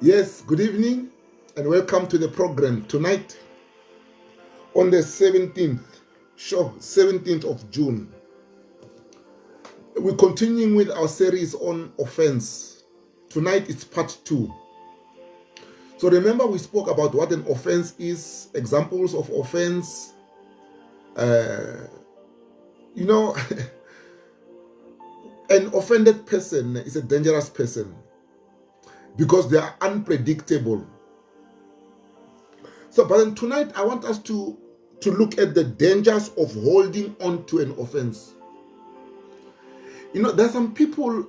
Yes, good evening and welcome to the program. Tonight, on the 17th of June, we're continuing with our series on offense. Tonight, it's part 2. So remember, we spoke about what an offense is, examples of offense. An offended person is a dangerous person because they are unpredictable. So, but then tonight I want us to look at the dangers of holding on to an offense. There are some people,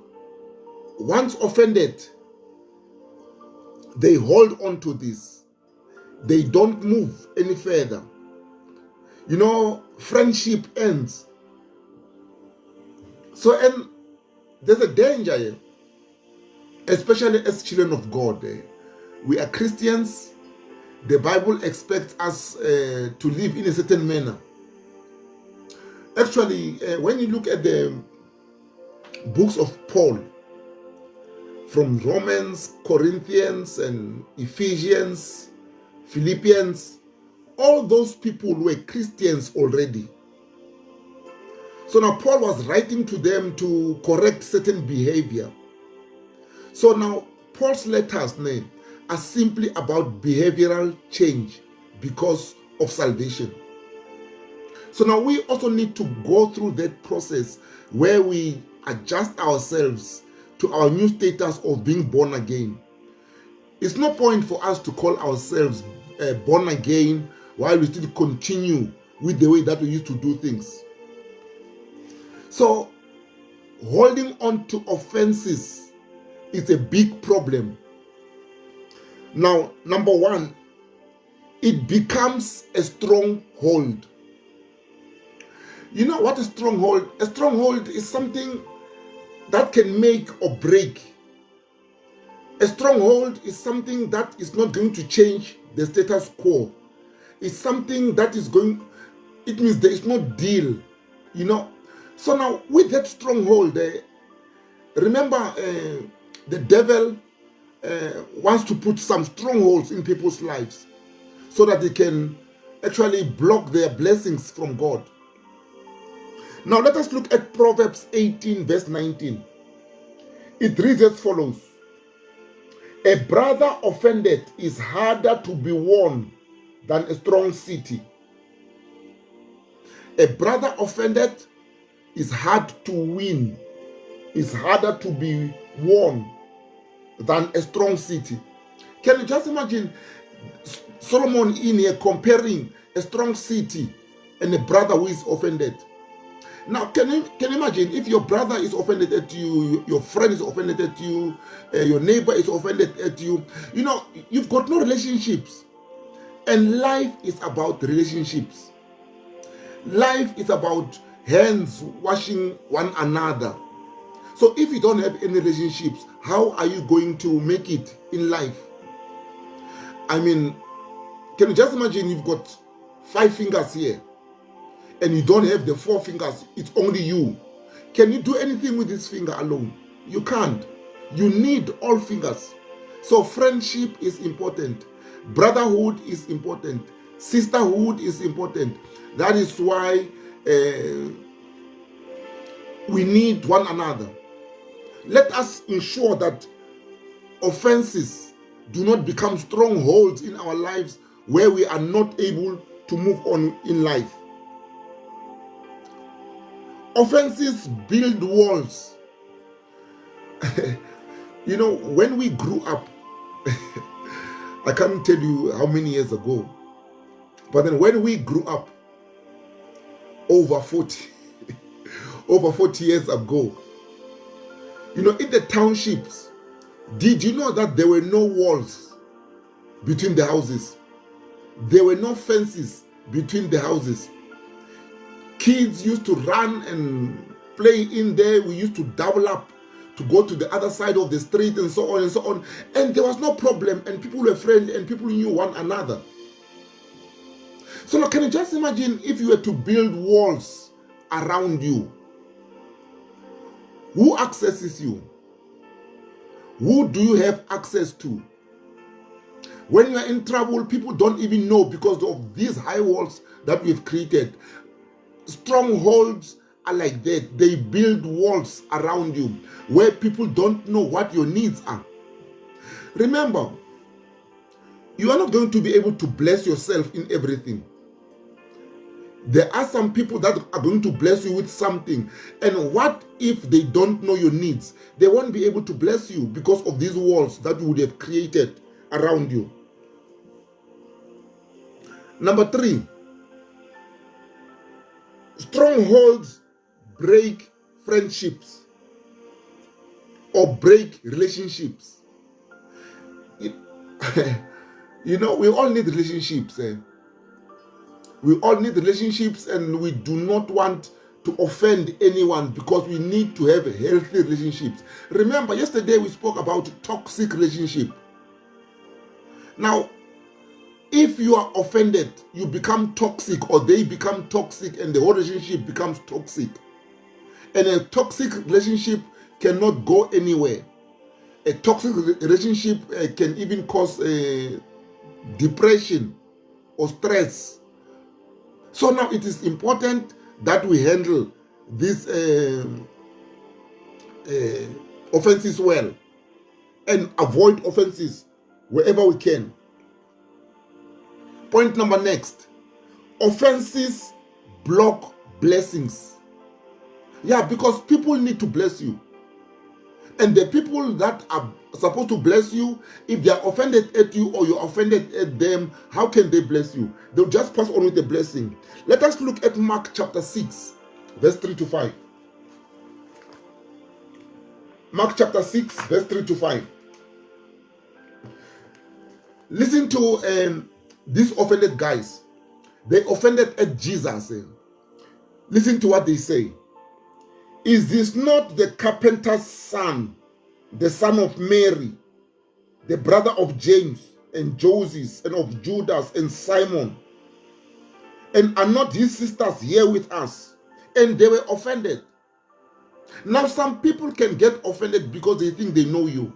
once offended, they hold on to this. They don't move any further. Friendship ends. So, and there's a danger here, especially as children of God. We are Christians. The Bible expects us to live in a certain manner. Actually, when you look at the books of Paul, from Romans, Corinthians, and Ephesians, Philippians, all those people were Christians already. So now Paul was writing to them to correct certain behavior. So now Paul's letters are simply about behavioral change because of salvation. So now we also need to go through that process where we adjust ourselves to our new status of being born again. It's no point for us to call ourselves born again while we still continue with the way that we used to do things. So holding on to offenses is a big problem. Now, number one, it becomes a stronghold. You know what a stronghold? A stronghold is something that can make or break. A stronghold is something that is not going to change the status quo. It's something that is going, it means there is no deal, So now with that stronghold, remember the devil wants to put some strongholds in people's lives so that they can actually block their blessings from God. Now let us look at Proverbs 18 verse 19. It reads as follows: a brother offended is harder to be won than a strong city. A brother offended is hard to win, is harder to be won than a strong city. Can you just imagine Solomon in here comparing a strong city and a brother who is offended? Now, can you imagine if your brother is offended at you, your friend is offended at you, your neighbor is offended at you? You've got no relationships. And life is about relationships. Life is about hands washing one another. So if you don't have any relationships, how are you going to make it in life? I mean, can you just imagine you've got 5 fingers here and you don't have the 4 fingers, it's only you. Can you do anything with this finger alone? You can't. You need all fingers. So friendship is important. Brotherhood is important. Sisterhood is important. That is why we need one another. Let us ensure that offenses do not become strongholds in our lives where we are not able to move on in life. Offenses build walls. When we grew up, I can't tell you how many years ago, but then when we grew up, over 40 years ago, in the townships, did you know that there were no walls between the houses? There were no fences between the houses. Kids used to run and play in there. We used to double up to go to the other side of the street and so on and so on. And there was no problem, and people were friendly and people knew one another. So now can you just imagine if you were to build walls around you? Who accesses you? Who do you have access to? When you are in trouble, people don't even know because of these high walls that we've created. Strongholds are like that. They build walls around you where people don't know what your needs are. Remember, you are not going to be able to bless yourself in everything. There are some people that are going to bless you with something. And what if they don't know your needs? They won't be able to bless you because of these walls that you would have created around you. Number 3, strongholds break friendships or break relationships. You know, we all need relationships. We all need relationships, and we do not want to offend anyone because we need to have healthy relationships. Remember, yesterday we spoke about toxic relationship. Now, if you are offended, you become toxic, or they become toxic, and the whole relationship becomes toxic. And a toxic relationship cannot go anywhere. A toxic relationship can even cause depression or stress. So now it is important that we handle these offenses well and avoid offenses wherever we can. Point number next, offenses block blessings. Yeah, because people need to bless you. And the people that are supposed to bless you, if they are offended at you or you're offended at them, how can they bless you? They'll just pass on with the blessing. Let us look at Mark chapter 6, verse 3 to 5. Mark chapter 6, verse 3 to 5. Listen to these offended guys. They offended at Jesus. Listen to what they say. Is this not the carpenter's son, the son of Mary, the brother of James and Joses and of Judas and Simon? And are not his sisters here with us? And they were offended. Now some people can get offended because they think they know you.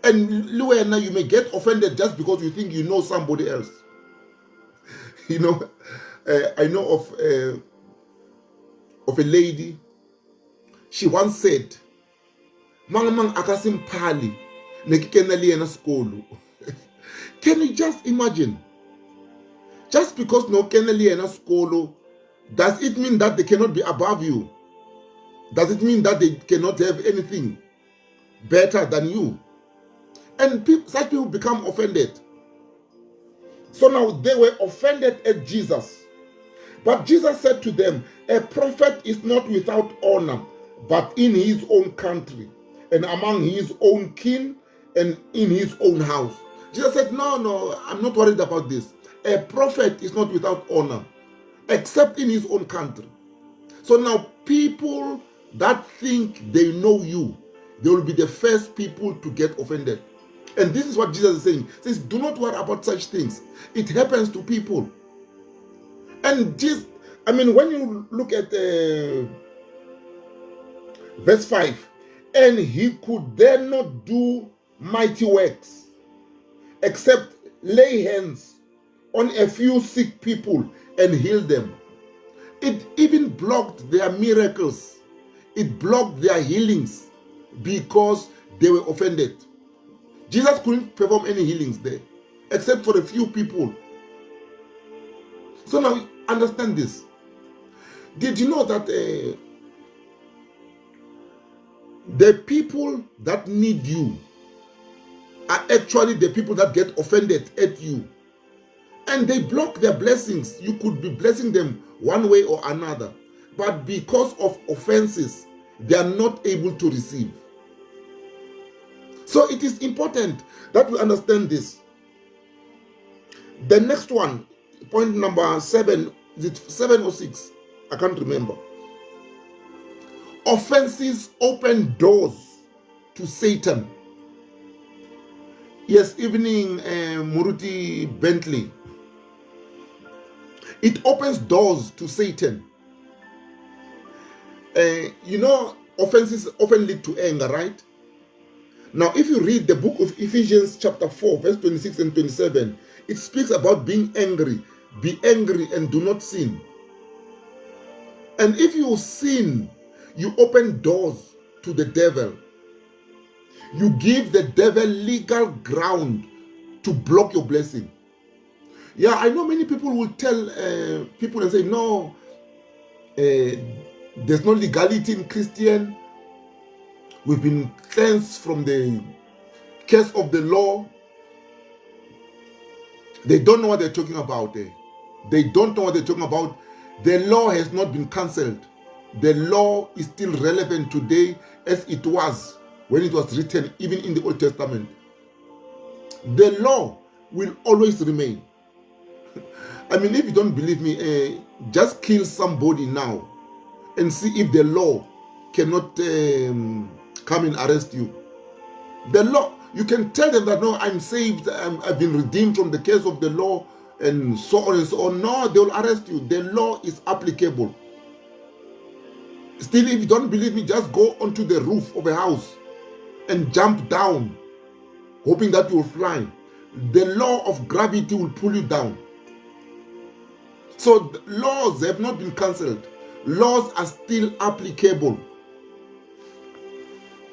And Luena, you may get offended just because you think you know somebody else. You know, I know of a lady. She once said, "Mang akasim pali nekikenali ena skolu." Can you just imagine? Just because no kenali ena skolu, does it mean that they cannot be above you? Does it mean that they cannot have anything better than you? And such people become offended. So now they were offended at Jesus. But Jesus said to them, a prophet is not without honor, but in his own country, and among his own kin, and in his own house. Jesus said, no, I'm not worried about this. A prophet is not without honor, except in his own country. So now people that think they know you, they will be the first people to get offended. And this is what Jesus is saying. He says, do not worry about such things. It happens to people. And Jesus, when you look at verse 5, and he could then not do mighty works, except lay hands on a few sick people and heal them. It even blocked their miracles. It blocked their healings because they were offended. Jesus couldn't perform any healings there, except for a few people. So now understand this. Did you know that the people that need you are actually the people that get offended at you? And they block their blessings. You could be blessing them one way or another, but because of offenses, they are not able to receive. So it is important that we understand this. The next one, point number 7, is it 7 or 6? I can't remember. Offenses open doors to Satan. Yes, evening, Muruti Bentley. It opens doors to Satan. Offenses often lead to anger, right? Now, if you read the book of Ephesians chapter 4, verse 26 and 27, it speaks about being angry. Be angry and do not sin. And if you sin, you open doors to the devil. You give the devil legal ground to block your blessing. Yeah, I know many people will tell people and say, no, there's no legality in Christian. We've been cleansed from the curse of the law. They don't know what they're talking about. They don't know what they're talking about. The law has not been cancelled. The law is still relevant today as it was when it was written, even in the Old Testament. The law will always remain. I mean, if you don't believe me, just kill somebody now and see if the law cannot come and arrest you. The law, you can tell them that, no, I'm saved, I've been redeemed from the curse of the law, and so on and so on. No, they will arrest you. The law is applicable. Still, if you don't believe me, just go onto the roof of a house and jump down, hoping that you will fly. The law of gravity will pull you down. So laws have not been cancelled. Laws are still applicable.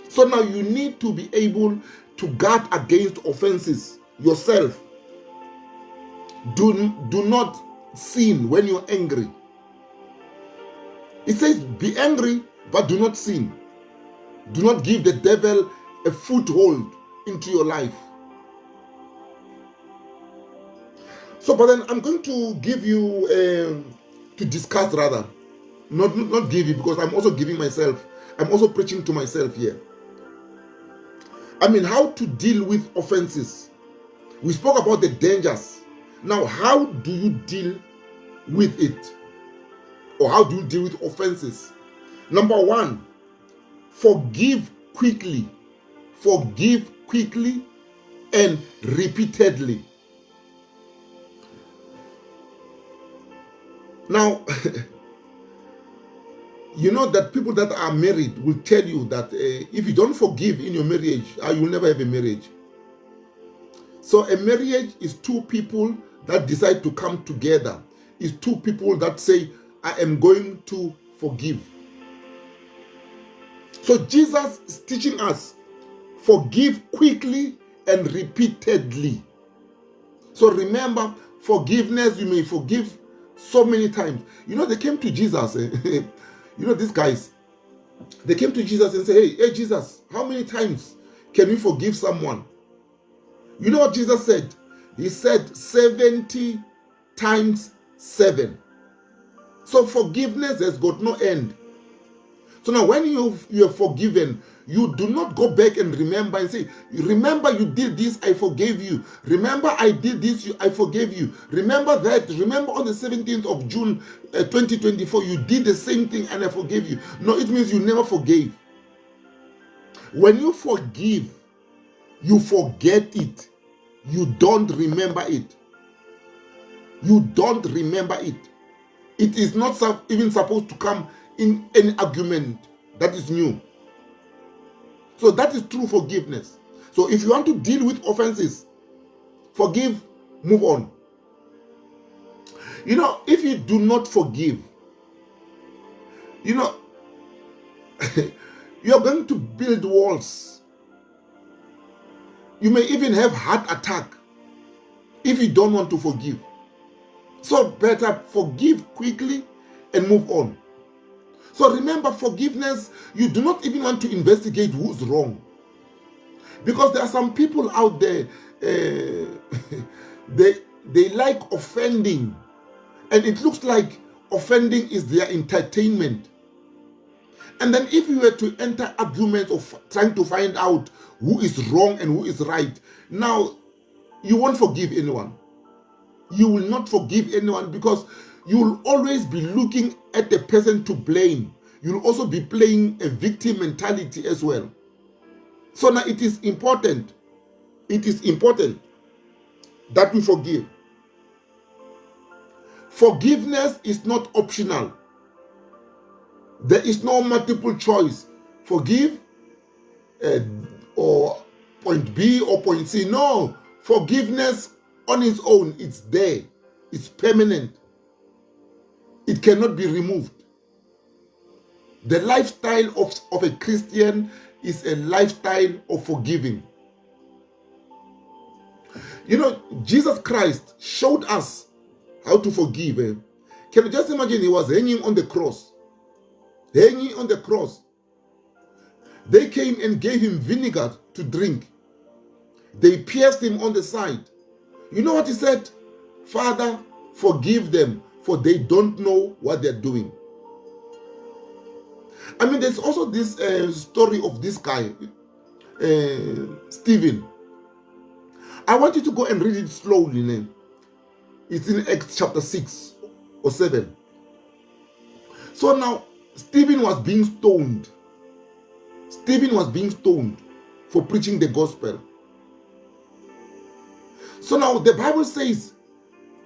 So now you need to be able to guard against offenses yourself. Do not sin when you're angry. It says, be angry, but do not sin. Do not give the devil a foothold into your life. So, but then I'm going to give you, to discuss rather, not give you, because I'm also giving myself, I'm also preaching to myself here. I mean, how to deal with offenses. We spoke about the dangers. Now, how do you deal with it? Or how do you deal with offenses? Number one, forgive quickly. Forgive quickly and repeatedly. Now, you know that people that are married will tell you that if you don't forgive in your marriage, you will never have a marriage. So a marriage is two people that decide to come together. It's two people that say, I am going to forgive. So Jesus is teaching us, forgive quickly and repeatedly. So remember, forgiveness, you may forgive so many times. You know, they came to Jesus. You know, these guys, they came to Jesus and said, hey, Jesus, how many times can we forgive someone? You know what Jesus said? He said 70 times 7. So forgiveness has got no end. So now when you are forgiven, you do not go back and remember and say, remember you did this, I forgave you. Remember I did this, I forgave you. Remember that. Remember on the 17th of June 2024, you did the same thing and I forgave you. No, it means you never forgave. When you forgive, you forget it. You don't remember it. You don't remember it. It is not even supposed to come in any argument that is new. So that is true forgiveness. So if you want to deal with offenses, forgive, move on. You know, if you do not forgive, you know, you're going to build walls. You may even have heart attack if you don't want to forgive. So better forgive quickly and move on. So remember, forgiveness, you do not even want to investigate who's wrong. Because there are some people out there, they like offending. And it looks like offending is their entertainment. And then if you were to enter arguments of trying to find out who is wrong and who is right, now you won't forgive anyone. You will not forgive anyone because you will always be looking at the person to blame. You'll also be playing a victim mentality as well. So now it is important. It is important that we forgive. Forgiveness is not optional. There is no multiple choice. Forgive or point B or point C. No, forgiveness on its own, it's there. It's permanent. It cannot be removed. The lifestyle of a Christian is a lifestyle of forgiving. You know, Jesus Christ showed us how to forgive. Can you just imagine he was hanging on the cross? Hanging on the cross. They came and gave him vinegar to drink. They pierced him on the side. You know what he said? Father, forgive them, for they don't know what they're doing. I mean, there's also this story of this guy, Stephen. I want you to go and read it slowly. It's in Acts chapter 6 or 7. So now, Stephen was being stoned. Stephen was being stoned for preaching the gospel. So now the Bible says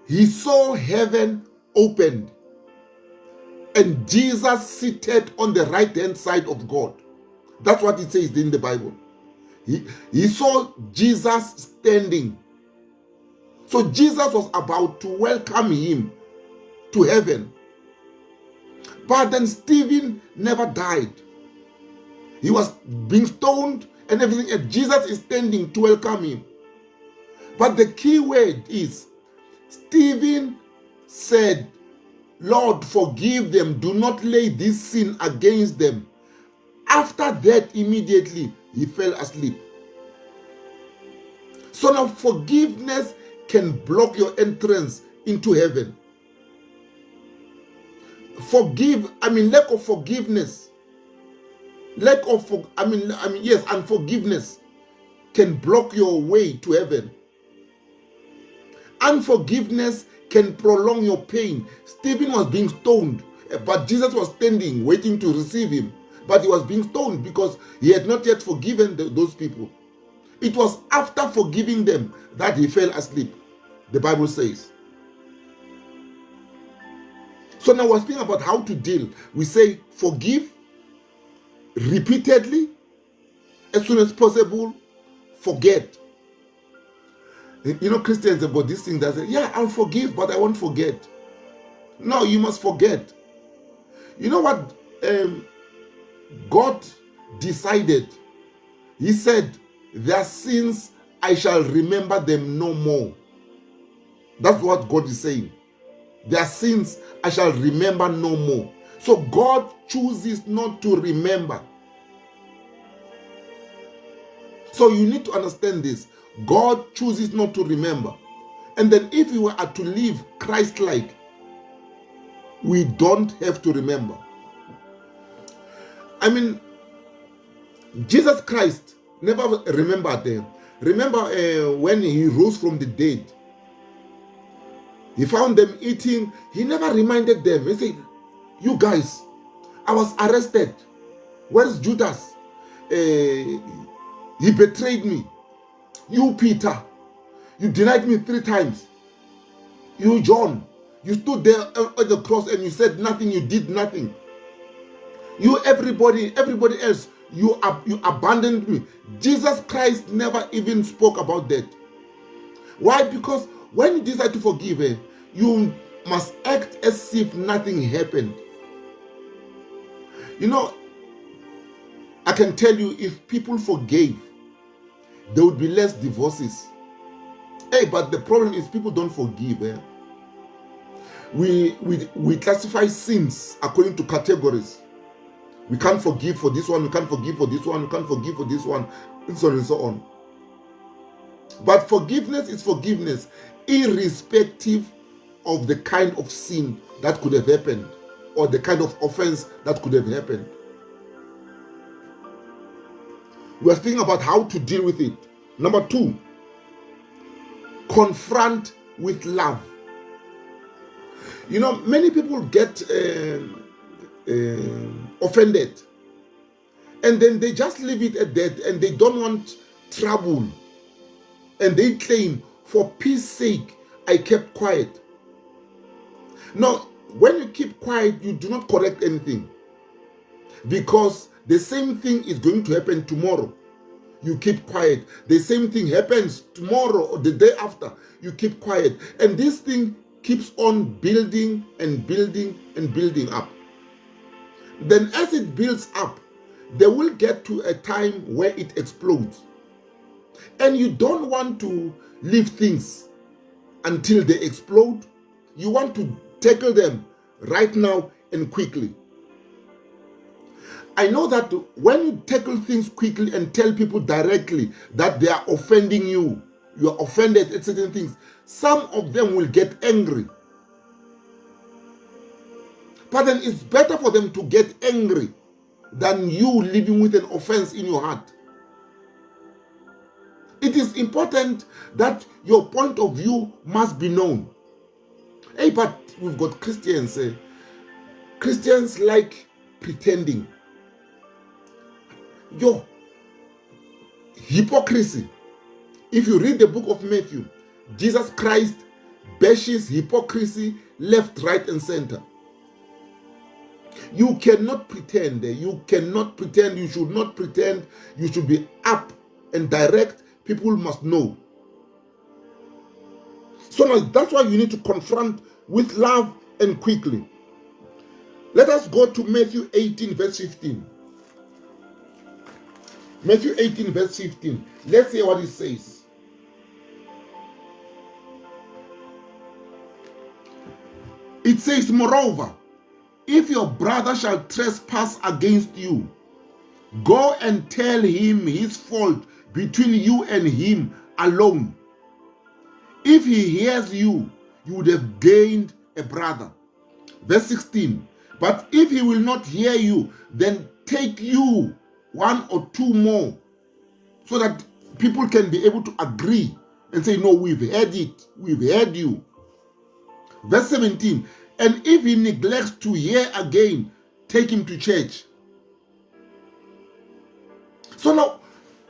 he saw heaven opened and Jesus seated on the right-hand side of God. That's what it says in the Bible. He saw Jesus standing. So Jesus was about to welcome him to heaven. But then Stephen never died. He was being stoned and everything, and Jesus is standing to welcome him. But the key word is, Stephen said, Lord, forgive them. Do not lay this sin against them. After that, immediately, he fell asleep. So now forgiveness can block your entrance into heaven. Lack of forgiveness. Unforgiveness can block your way to heaven. Unforgiveness can prolong your pain. Stephen was being stoned, but Jesus was standing, waiting to receive him. But he was being stoned because he had not yet forgiven those people. It was after forgiving them that he fell asleep, the Bible says. So now we're speaking about how to deal. We say forgive repeatedly, as soon as possible, forget. You know, Christians about this thing that say, yeah, I'll forgive, but I won't forget. No, you must forget. You know what God decided? He said, their sins, I shall remember them no more. That's what God is saying. Their sins, I shall remember no more. So God chooses not to remember. So you need to understand this. God chooses not to remember. And then if we were to live Christ-like, we don't have to remember. I mean, Jesus Christ never remembered them. Remember when he rose from the dead, he found them eating. He never reminded them. He said, you guys, I was arrested. Where's Judas? He betrayed me. You, Peter, you denied me 3 times. You, John, you stood there at the cross and you said nothing, you did nothing. You, everybody else, you abandoned me. Jesus Christ never even spoke about that. Why? Because when you decide to forgive, you must act as if nothing happened. You know, I can tell you, if people forgave, there would be less divorces. But the problem is people don't forgive. We classify sins according to categories. We can't forgive for this one, we can't forgive for this one, we can't forgive for this one, and so on and so on. But forgiveness is forgiveness, irrespective of the kind of sin that could have happened or the kind of offense that could have happened. We are speaking about how to deal with it. Number 2, confront with love. You know, many people get offended and then they just leave it at that and they don't want trouble. And they claim, for peace sake, I kept quiet. Now, when you keep quiet, you do not correct anything, because the same thing is going to happen tomorrow. you keep quiet. The same thing happens tomorrow or the day after, you keep quiet. And this thing keeps on building and building and building up. Then as it builds up, they will get to a time where it explodes. And you don't want to leave things until they explode. You want to tackle them right now and quickly. I know that when you tackle things quickly and tell people directly that they are offending you, you are offended at certain things, some of them will get angry. But then it's better for them to get angry than you living with an offense in your heart. It is important that your point of view must be known. Hey, but we've got Christians. Christians like pretending. Yo, hypocrisy. If you read the book of Matthew, Jesus Christ bashes hypocrisy left, right, and center. You cannot pretend. You cannot pretend. You should not pretend. You should be up and direct. People must know. So now that's why you need to confront with love and quickly. Let us go to Matthew 18 verse 15. Matthew 18 verse 15. Let's hear what it says. It says, moreover, if your brother shall trespass against you, go and tell him his fault between you and him alone. If he hears you, you would have gained a brother. Verse 16. But if he will not hear you, then take you one or two more, so that people can be able to agree and say, no, we've heard it, we've heard you. Verse 17. And if he neglects to hear again, take him to church. So now,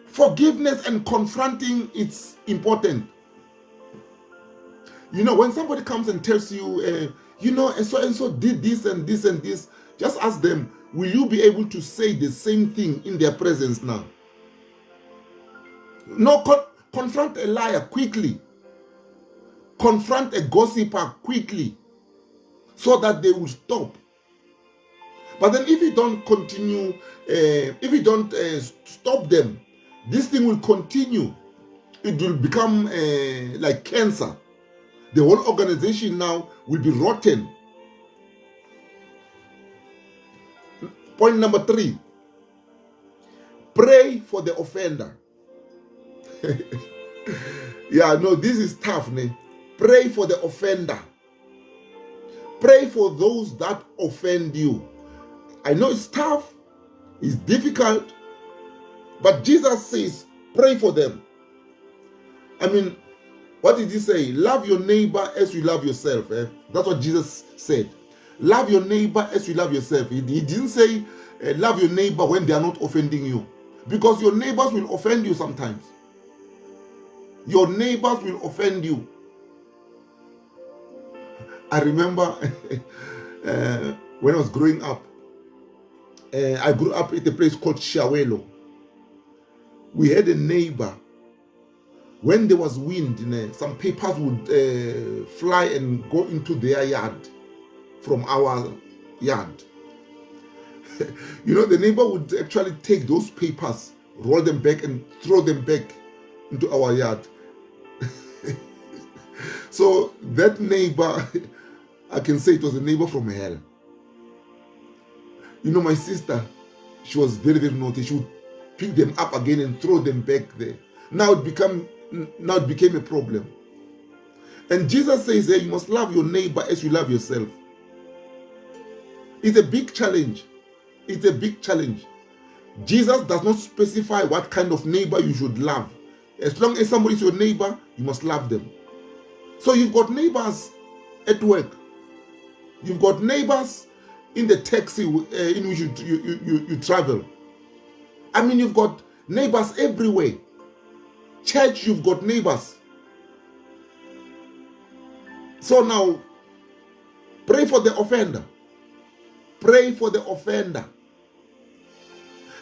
forgiveness and confronting, it's important. You know, when somebody comes and tells you, you know, and so did this and this and this, just ask them, will you be able to say the same thing in their presence now? No, confront a liar quickly. Confront a gossiper quickly, so that they will stop. But then if you don't continue, if you don't stop them, this thing will continue. It will become like cancer. The whole organization now will be rotten. Point number 3. Pray for the offender. Yeah, no, this is tough. Ne? Pray for the offender. Pray for those that offend you. I know it's tough, it's difficult, but Jesus says, pray for them. I mean, what did he say? Love your neighbor as you love yourself. That's what Jesus said. Love your neighbor as you love yourself. He didn't say love your neighbor when they are not offending you. Because your neighbors will offend you sometimes. Your neighbors will offend you. I remember when I was growing up, I grew up at a place called Shawelo. We had a neighbor. When there was wind, some papers would fly and go into their yard from our yard. You know, the neighbor would actually take those papers, roll them back and throw them back into our yard. So that neighbor, I can say it was a neighbor from hell. You know, my sister, she was very, very naughty. She would pick them up again and throw them back there. Now it became a problem. And Jesus says that you must love your neighbor as you love yourself. It's a big challenge. It's a big challenge. Jesus does not specify what kind of neighbor you should love. As long as somebody is your neighbor, you must love them. So you've got neighbors at work. You've got neighbors in the taxi in which you travel. I mean, you've got neighbors everywhere. Church, you've got neighbors. So now, pray for the offender. Pray for the offender.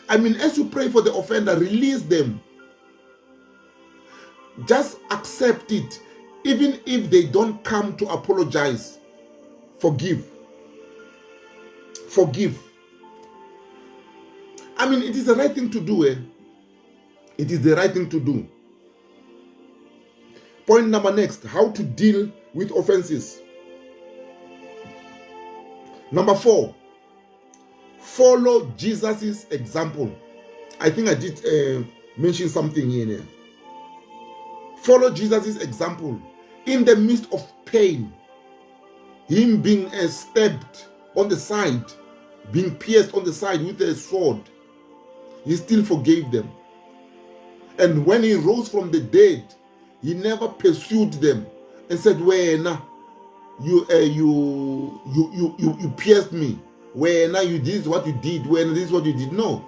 I mean, as you pray for the offender, release them Just accept it. Even if they don't come to apologize, forgive. Forgive. I mean, it is the right thing to do. It is the right thing to do. Point number next, how to deal with offenses. Number 4, follow Jesus' example. I think I did mention something here. Follow Jesus' example. In the midst of pain, him being stabbed on the side, being pierced on the side with a sword, he still forgave them. And when he rose from the dead, he never pursued them and said, "When you pierced me, when you did what you did, when this is what you did." No,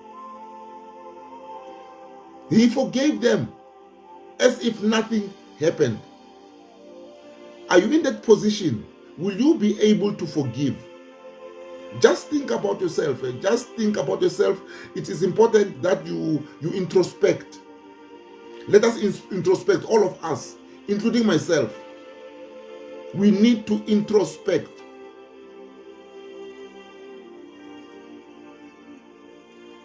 he forgave them as if nothing happened. Are you in that position? Will you be able to forgive? Just think about yourself. Just think about yourself. It is important that you introspect. Let us introspect, all of us, including myself. We need to introspect.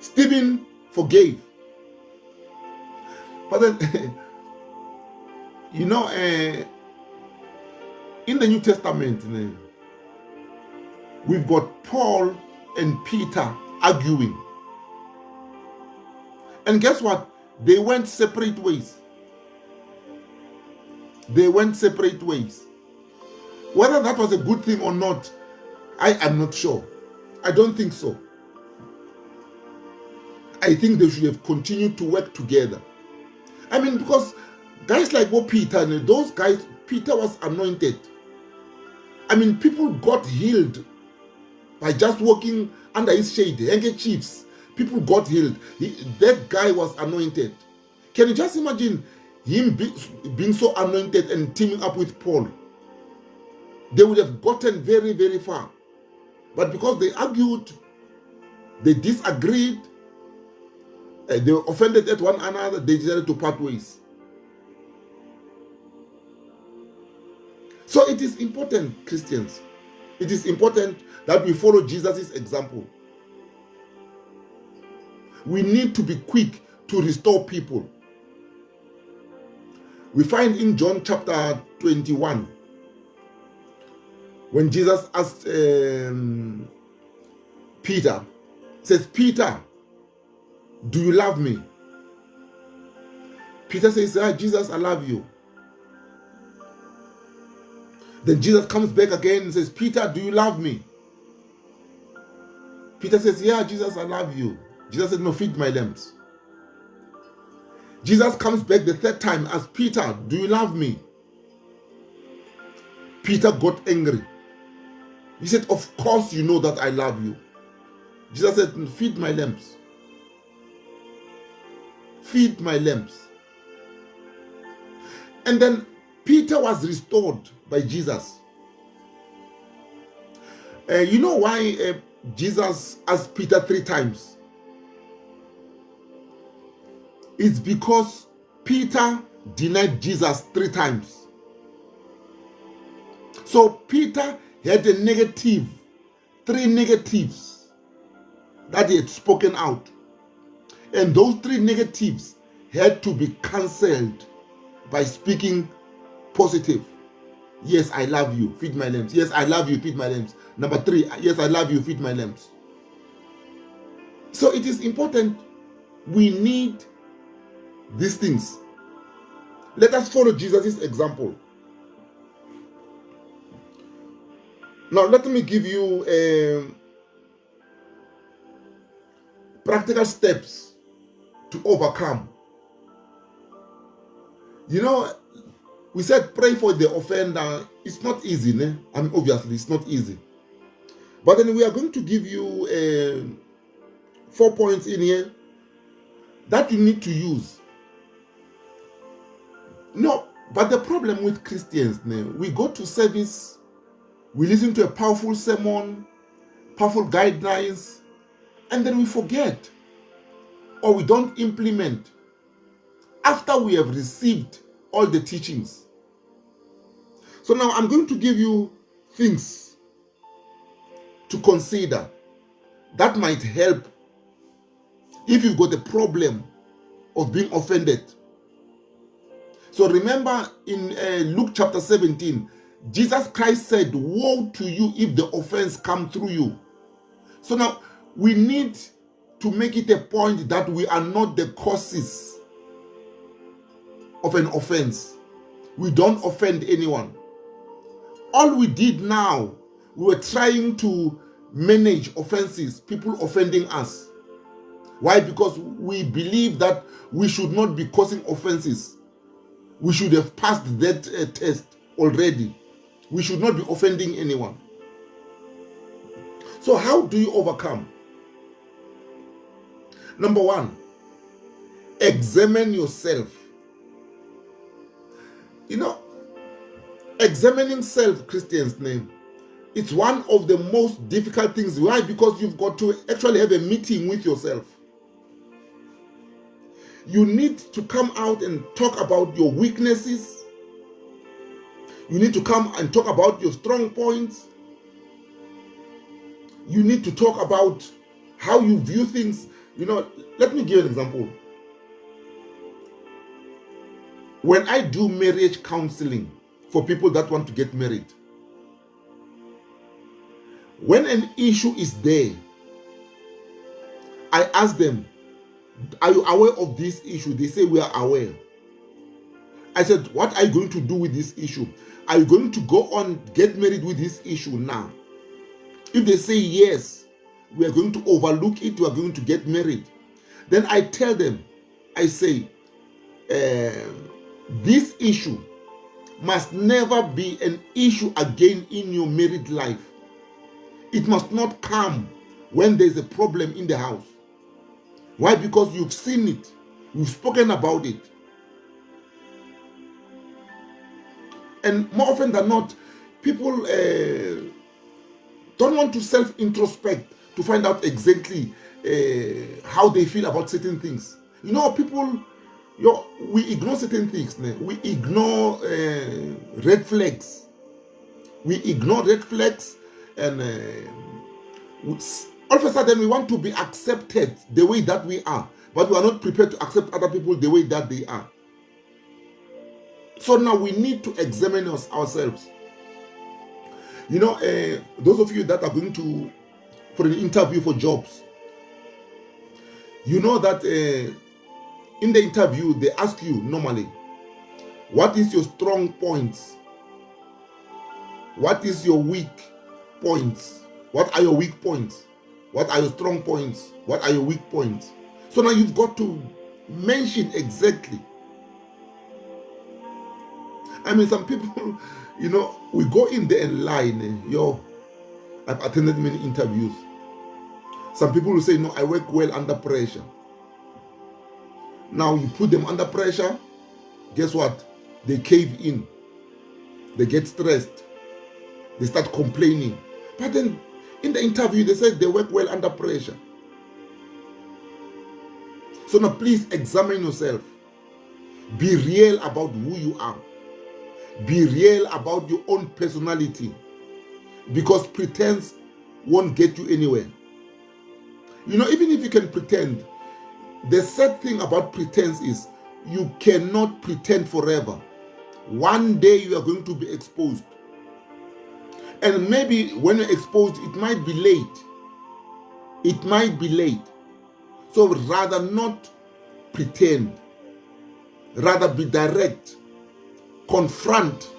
Stephen forgave. But then, you know, in the New Testament, we've got Paul and Peter arguing. And guess what? They went separate ways. They went separate ways. Whether that was a good thing or not, I am not sure. I don't think so. I think they should have continued to work together. I mean, because guys like Peter, those guys, Peter was anointed. I mean, people got healed by just walking under his shade, handkerchiefs. People got healed. That guy was anointed. Can you just imagine him being so anointed and teaming up with Paul? They would have gotten very, very far. But because they argued, they disagreed, they were offended at one another, they decided to part ways. So it is important, Christians, it is important that we follow Jesus' example. We need to be quick to restore people. We find in John chapter 21, when Jesus asked Peter, says, "Peter, do you love me?" Peter says, "Jesus, I love you." Then Jesus comes back again and says, "Peter, do you love me?" Peter says, "Yeah, Jesus, I love you." Jesus said, "No, feed my lambs." Jesus comes back the third time, asks Peter, "Do you love me?" Peter got angry. He said, "Of course you know that I love you." Jesus said, "Feed my lambs. Feed my lambs." And then Peter was restored by Jesus. You know why Jesus asked Peter 3 times? It's because Peter denied Jesus 3 times. So Peter had a negative, 3 negatives that he had spoken out. And those 3 negatives had to be cancelled by speaking positive. Yes, I love you, feed my lambs. Yes, I love you, feed my lambs. Number 3, yes, I love you, feed my lambs. So it is important. We need these things. Let us follow Jesus' example. Now, let me give you practical steps to overcome. You know, we said pray for the offender. It's not easy, né? I mean, obviously, it's not easy. But then we are going to give you 4 points in here that you need to use. No, but the problem with Christians, we go to service, we listen to a powerful sermon, powerful guidelines, and then we forget, or we don't implement after we have received all the teachings. So now I'm going to give you things to consider that might help if you've got a problem of being offended. So remember in Luke chapter 17, Jesus Christ said, woe to you if the offense come through you. So now we need to make it a point that we are not the causes of an offense. We don't offend anyone. All we did now, we were trying to manage offenses, people offending us. Why? Because we believe that we should not be causing offenses. We should have passed that test already. We should not be offending anyone. So how do you overcome? Number one, examine yourself. You know, examining self, Christian's name, it's one of the most difficult things. Why? Because you've got to actually have a meeting with yourself. You need to come out and talk about your weaknesses. You need to come and talk about your strong points. You need to talk about how you view things. You know, let me give you an example. When I do marriage counseling for people that want to get married, when an issue is there, I ask them, are you aware of this issue? They say, we are aware. I said, what are you going to do with this issue? Are you going to go on, get married with this issue now? If they say yes, we are going to overlook it, we are going to get married. Then I tell them, I say, this issue must never be an issue again in your married life. It must not come when there's a problem in the house. Why? Because you've seen it. You've spoken about it. And more often than not, people don't want to self-introspect to find out exactly how they feel about certain things. You know, people, we ignore certain things. We ignore red flags. We ignore red flags, and all of a sudden we want to be accepted the way that we are, but we are not prepared to accept other people the way that they are. So now we need to examine ourselves. You know, those of you that are going to for an interview for jobs, you know that in the interview they ask you normally, what is your strong points? What is your weak points? What are your weak points? What are your strong points? What are your weak points? So now you've got to mention exactly. I mean, some people, you know, we go in there and lie. I've attended many interviews. Some people will say, no, I work well under pressure. Now you put them under pressure, guess what? They cave in. They get stressed. They start complaining. But then in the interview, they said they work well under pressure. So now please examine yourself. Be real about who you are. Be real about your own personality. Because pretense won't get you anywhere. You know, even if you can pretend, the sad thing about pretense is you cannot pretend forever. One day you are going to be exposed. And maybe when you're exposed, it might be late. It might be late. So rather not pretend. Rather be direct. Confront.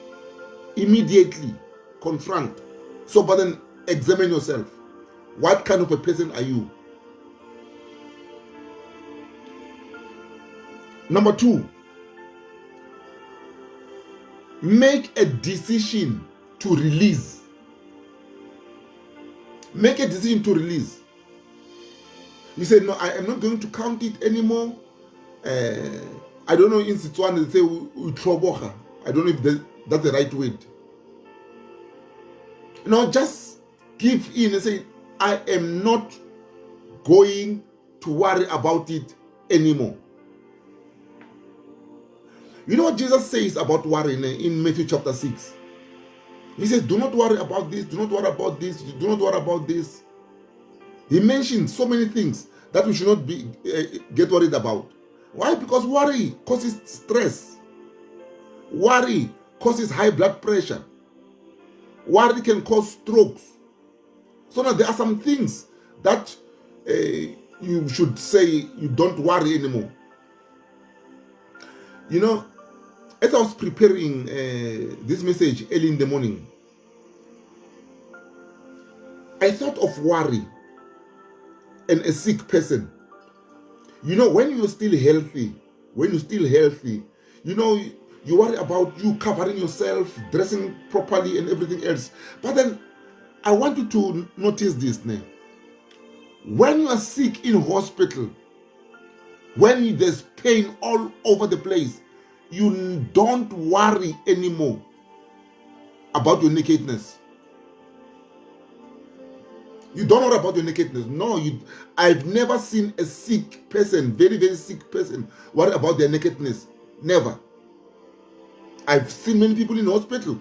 Immediately. Confront. So, but then examine yourself. What kind of a person are you? Number 2. Make a decision to release. Make a decision to release. You say, no, I am not going to count it anymore. I don't know, in Setswana they say, utroboga. I don't know if that's the right word. No, just give in and say, I am not going to worry about it anymore. You know what Jesus says about worrying in Matthew chapter 6? He says, do not worry about this, do not worry about this, do not worry about this. He mentioned so many things that we should not get worried about. Why? Because worry causes stress. Worry causes high blood pressure. Worry can cause strokes. So now there are some things that you should say you don't worry anymore. You know, as I was preparing this message early in the morning, I thought of worry and a sick person. You know, when you're still healthy, you know, you worry about you covering yourself, dressing properly and everything else. But then I want you to notice this now. When you are sick in hospital, when there's pain all over the place, you don't worry anymore about your nakedness. You don't worry about your nakedness. No, I've never seen a sick person, very, very sick person, worry about their nakedness. Never. I've seen many people in hospital.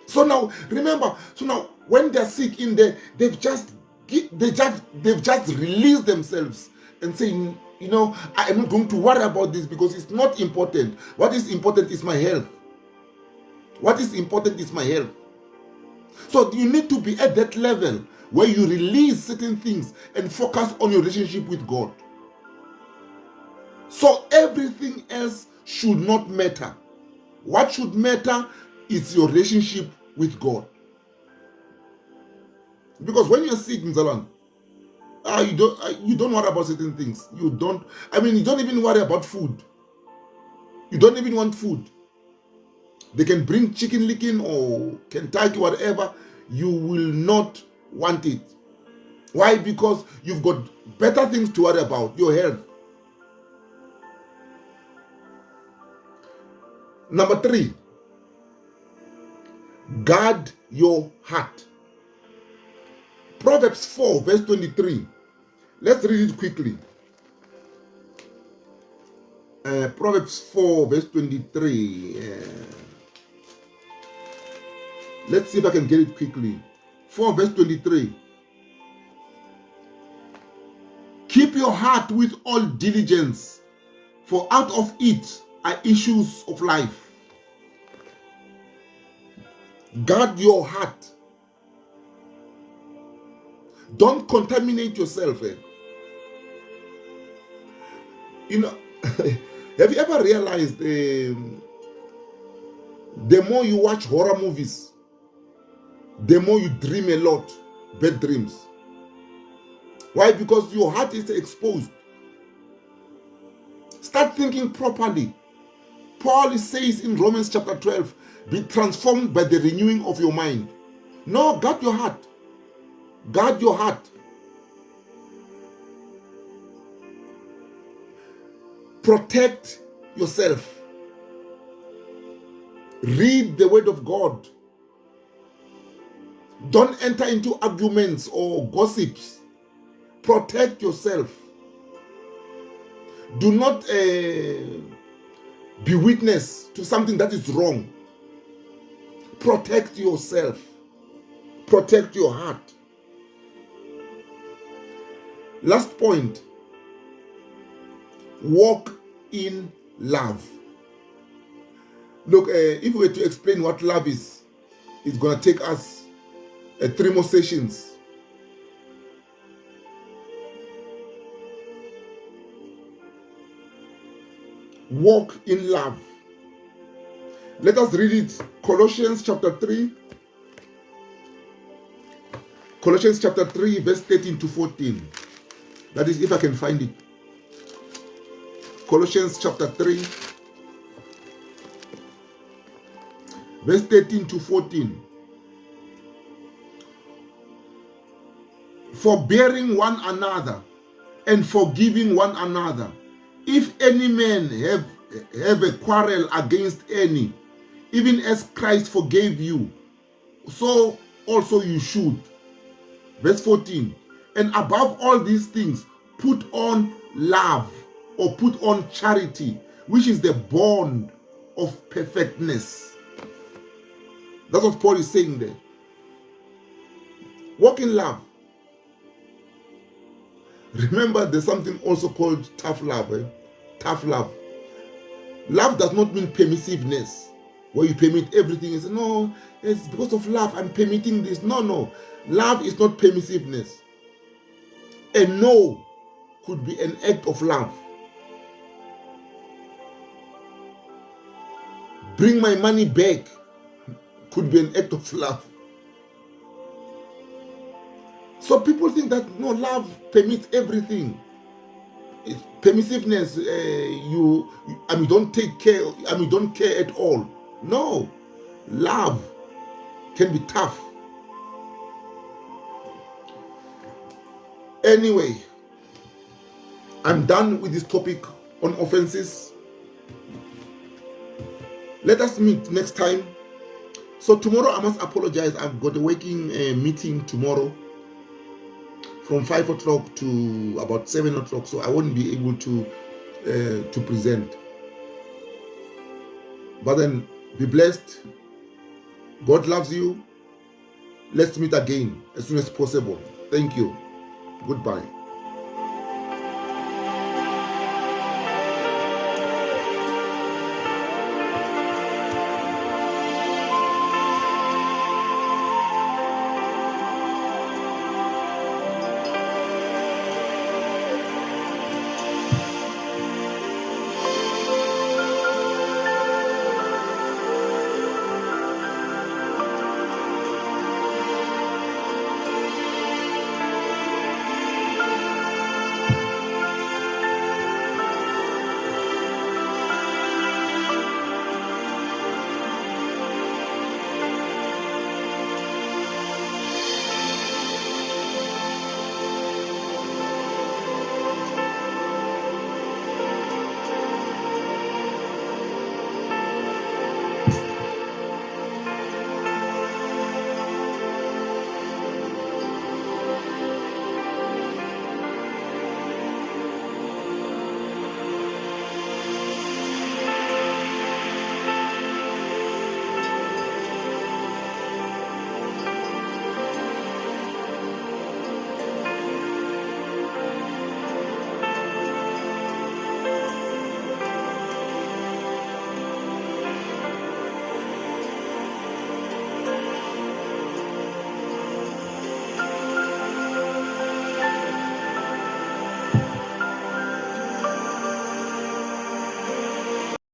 So now, remember, when they're sick in there, they've just released themselves and saying, you know, I am not going to worry about this because it's not important. What is important is my health. What is important is my health. So you need to be at that level where you release certain things and focus on your relationship with God. So everything else should not matter. What should matter is your relationship with God. Because when you're sick, Mzalan, you don't worry about certain things. You don't even worry about food. You don't even want food. They can bring chicken licken or Kentucky, whatever. You will not want it. Why? Because you've got better things to worry about, your health. Number 3, guard your heart. Proverbs 4 verse 23. Let's read it quickly. Proverbs 4 verse 23. Let's see if I can get it quickly. 4 verse 23. Keep your heart with all diligence, for out of it are issues of life. Guard your heart. Don't contaminate yourself. You know, have you ever realized the more you watch horror movies, the more you dream a lot, bad dreams? Why? Because your heart is exposed. Start thinking properly. Paul says in Romans chapter 12, be transformed by the renewing of your mind. No, guard your heart. Guard your heart. Protect yourself. Read the word of God. Don't enter into arguments or gossips. Protect yourself. Do not be witness to something that is wrong. Protect yourself. Protect your heart. Last point. Walk in love. Look, if we were to explain what love is, it's going to take us 3 more sessions. Walk in love. Let us read it. Colossians chapter 3. Colossians chapter 3 verse 13 to 14. That is, if I can find it. Colossians chapter 3 verse 13 to 14. Forbearing one another and forgiving one another, if any man have a quarrel against any, even as Christ forgave you, so also you should. Verse 14. And above all these things, put on love, or put on charity, which is the bond of perfectness. That's what Paul is saying there. Walk in love. Remember, there's something also called tough love. Tough love. Love does not mean permissiveness, where you permit everything and say, no, it's because of love, I'm permitting this. No. Love is not permissiveness. A no could be an act of love. Bring my money back could be an act of love. So people think that no, love permits everything. It's permissiveness, don't take care, don't care at all. No, love can be tough. Anyway, I'm done with this topic on offenses. Let us meet next time. So tomorrow I must apologize. I've got a working meeting tomorrow from 5 o'clock to about 7 o'clock, so I won't be able to present. But then be blessed. God loves you. Let's meet again as soon as possible. Thank you. Goodbye.